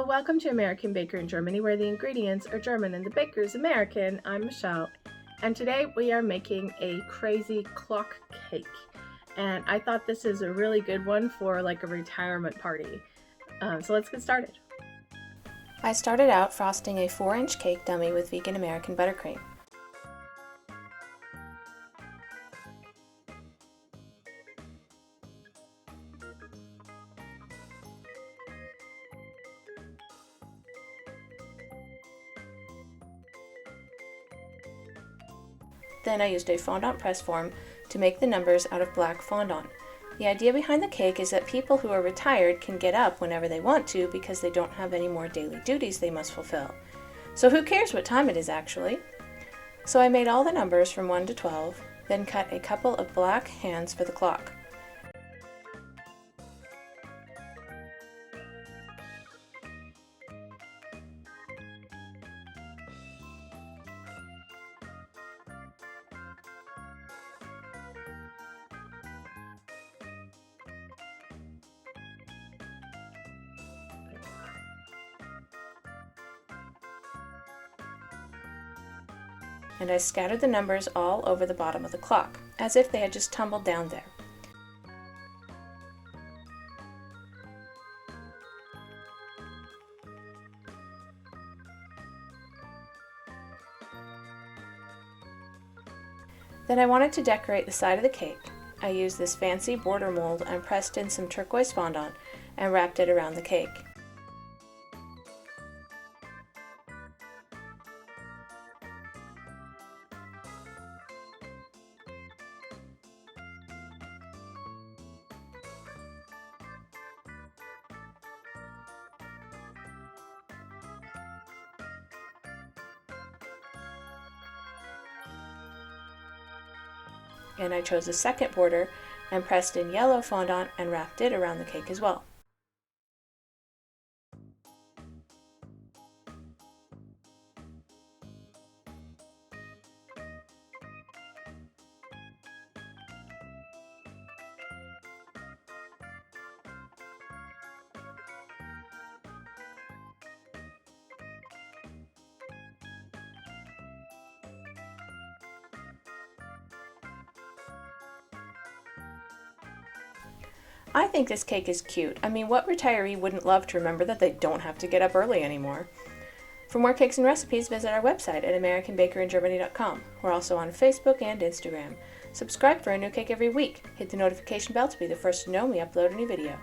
welcome to American Baker in Germany, where the ingredients are German and the baker is American. I'm Michelle, and today we are making a crazy clock cake. And I thought this is a really good one for like a retirement party. So let's get started. I started out frosting a 4-inch cake dummy with vegan American buttercream. Then I used a fondant press form to make the numbers out of black fondant. The idea behind the cake is that people who are retired can get up whenever they want to because they don't have any more daily duties they must fulfill. So who cares what time it is actually? So I made all the numbers from 1 to 12, then cut a couple of black hands for the clock. And I scattered the numbers all over the bottom of the clock, as if they had just tumbled down there. Then I wanted to decorate the side of the cake. I used this fancy border mold and pressed in some turquoise fondant and wrapped it around the cake. And I chose a second border and pressed in yellow fondant and wrapped it around the cake as well. I think this cake is cute. I mean, what retiree wouldn't love to remember that they don't have to get up early anymore? For more cakes and recipes, visit our website at AmericanBakerInGermany.com. We're also on Facebook and Instagram. Subscribe for a new cake every week. Hit the notification bell to be the first to know when we upload a new video.